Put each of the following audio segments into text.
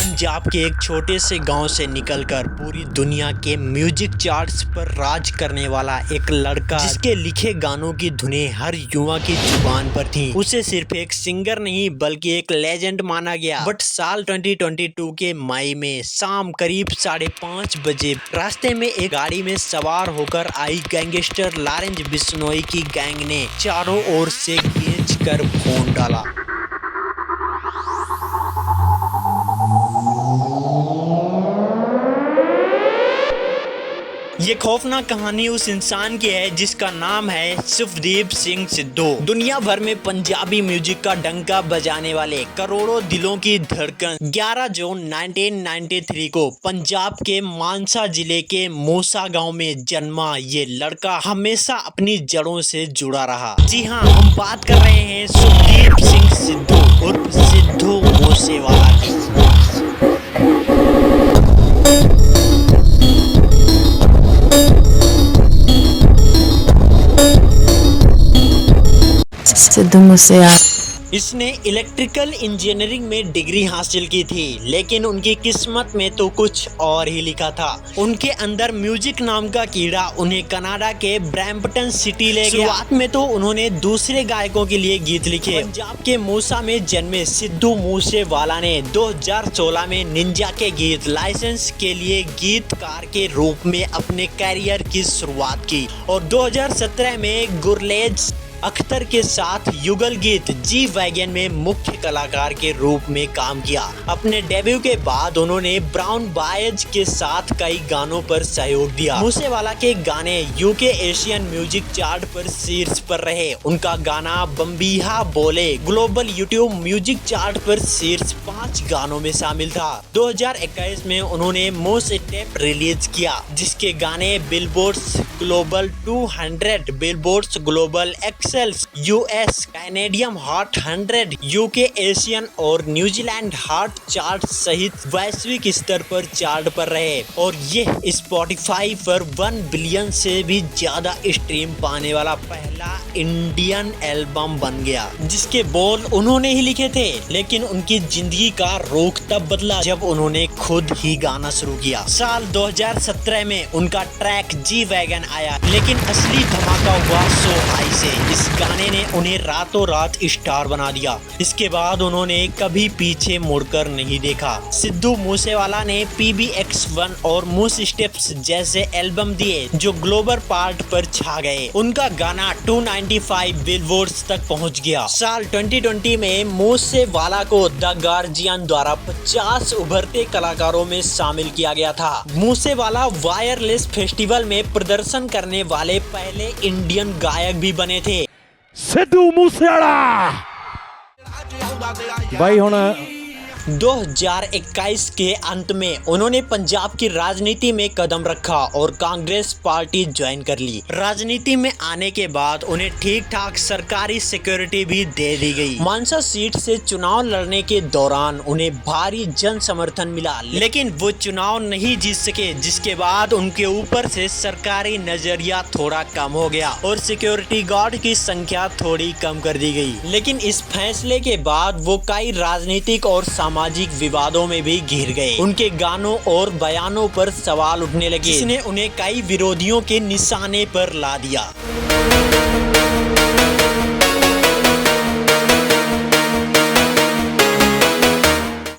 पंजाब के एक छोटे से गांव से निकलकर पूरी दुनिया के म्यूजिक चार्ट्स पर राज करने वाला एक लड़का, जिसके लिखे गानों की धुनें हर युवा की जुबान पर थी। उसे सिर्फ एक सिंगर नहीं बल्कि एक लेजेंड माना गया। बट साल 2022 के मई में शाम करीब 5:30 बजे रास्ते में एक गाड़ी में सवार होकर आई गैंगस्टर लॉरेंस बिश्नोई की गैंग ने चारों ओर से खींच कर भून डाला। ये खौफनाक कहानी उस इंसान की है जिसका नाम है सुखदीप सिंह सिद्धू। दुनिया भर में पंजाबी म्यूजिक का डंका बजाने वाले, करोड़ों दिलों की धड़कन। 11 जून 1993 को पंजाब के मानसा जिले के मूसा गांव में जन्मा ये लड़का हमेशा अपनी जड़ों से जुड़ा रहा। जी हाँ, हम बात कर रहे हैं सुखदीप सिंह सिद्धू उर्फ सिद्धू मूसेवाला की। सिद्धू मूसेवाला। इसने इलेक्ट्रिकल इंजीनियरिंग में डिग्री हासिल की थी, लेकिन उनकी किस्मत में तो कुछ और ही लिखा था। उनके अंदर म्यूजिक नाम का कीड़ा उन्हें कनाडा के ब्रैम्पटन सिटी ले गया। शुरुआत में तो उन्होंने दूसरे गायकों के लिए गीत लिखे। पंजाब के मूसा में जन्मे सिद्धू मूसेवाला ने 2016 में निंजा के गीत लाइसेंस के लिए गीतकार के रूप में अपने कैरियर की शुरुआत की और 2017 में गुरलेज अख्तर के साथ युगल गीत जी वैगन में मुख्य कलाकार के रूप में काम किया। अपने डेब्यू के बाद उन्होंने ब्राउन बॉयज के साथ कई गानों पर सहयोग दिया। मूसेवाला के गाने यूके एशियन म्यूजिक चार्ट पर शीर्ष पर रहे। उनका गाना बम्बीहा बोले ग्लोबल यूट्यूब म्यूजिक चार्ट पर शीर्ष 5 गानों में शामिल था। 2021 में उन्होंने मोस्ट स्टेप रिलीज किया, जिसके गाने billboards global 200, billboards global US Canadian hot 100, UK Asian और न्यूजीलैंड हॉट चार्ट सहित वैश्विक स्तर पर चार्ट पर रहे और ये स्पॉटिफाई पर 1 बिलियन से भी ज्यादा स्ट्रीम पाने वाला पहला इंडियन एल्बम बन गया, जिसके बोल उन्होंने ही लिखे थे। लेकिन उनकी जिंदगी का रुख तब बदला जब उन्होंने खुद ही गाना शुरू किया। साल 2017 में उनका ट्रैक जी वैगन आया, लेकिन असली धमाका हुआ सो हाई से। इस गाने ने उन्हें रातों रात स्टार बना दिया। इसके बाद उन्होंने कभी पीछे मुड़कर नहीं देखा। सिद्धू मूसेवाला ने PBX1 और मूस स्टेप्स जैसे एल्बम दिए जो ग्लोबल पार्ट पर छा गए। उनका गाना 295 बिलबोर्ड्स तक पहुंच गया। साल 2020 में मूसेवाला को द गार्जियन द्वारा 50 उभरते कलाकारों में शामिल किया गया था। मूसेवाला वायरलेस फेस्टिवल में प्रदर्शन करने वाले पहले इंडियन गायक भी बने थे। सिद्धू मूसेवाला भाई हुण 2021 के अंत में उन्होंने पंजाब की राजनीति में कदम रखा और कांग्रेस पार्टी ज्वाइन कर ली। राजनीति में आने के बाद उन्हें ठीक ठाक सरकारी सिक्योरिटी भी दे दी गई। मानसा सीट से चुनाव लड़ने के दौरान उन्हें भारी जन समर्थन मिला, लेकिन वो चुनाव नहीं जीत सके, जिसके बाद उनके ऊपर से सरकारी नजरिया थोड़ा कम हो गया और सिक्योरिटी गार्ड की संख्या थोड़ी कम कर दी गई। लेकिन इस फैसले के बाद वो कई राजनीतिक और सामाजिक विवादों में भी घिर गए। उनके गानों और बयानों पर सवाल उठने लगे, जिसने उन्हें कई विरोधियों के निशाने पर ला दिया।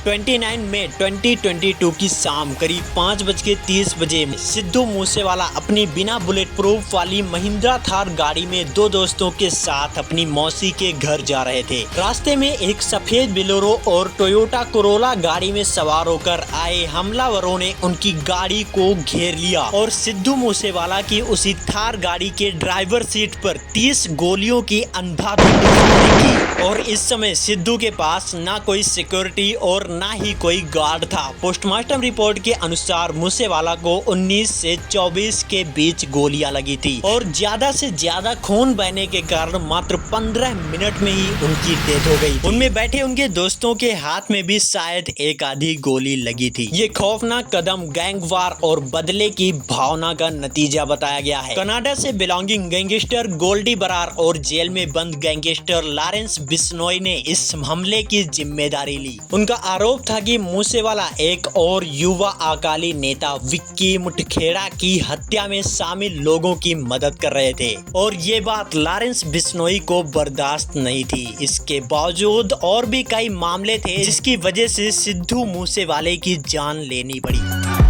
29 मई 2022 की शाम करीब 5:30 बजे सिद्धू मूसेवाला अपनी बिना बुलेट प्रूफ वाली महिंद्रा थार गाड़ी में 2 दोस्तों के साथ अपनी मौसी के घर जा रहे थे। रास्ते में एक सफेद बोलेरो और टोयोटा कोरोला गाड़ी में सवार होकर आए हमलावरों ने उनकी गाड़ी को घेर लिया और सिद्धू मूसेवाला की उसी थार गाड़ी के ड्राइवर सीट पर 30 गोलियों की अंधाधुंध फायरिंग की। और इस समय सिद्धू के पास ना कोई सिक्योरिटी और ना ही कोई गार्ड था। पोस्टमार्टम रिपोर्ट के अनुसार मूसेवाला को 19 से 24 के बीच गोलियां लगी थी और ज्यादा से ज्यादा खून बहने के कारण मात्र 15 मिनट में ही उनकी डेथ हो गई। उनमें बैठे उनके दोस्तों के हाथ में भी शायद एक आधी गोली लगी थी। ये खौफनाक कदम गैंगवार और बदले की भावना का नतीजा बताया गया है। कनाडा से बिलोंगिंग गैंगस्टर गोल्डी बरार और जेल में बंद गैंगस्टर लॉरेंस बिश्नोई ने इस हमले की जिम्मेदारी ली। उनका आरोप था कि मूसेवाला एक और युवा अकाली नेता विक्की मुठखेड़ा की हत्या में शामिल लोगों की मदद कर रहे थे और ये बात लॉरेंस बिश्नोई को बर्दाश्त नहीं थी। इसके बावजूद और भी कई मामले थे जिसकी वजह से सिद्धू मूसेवाले की जान लेनी पड़ी।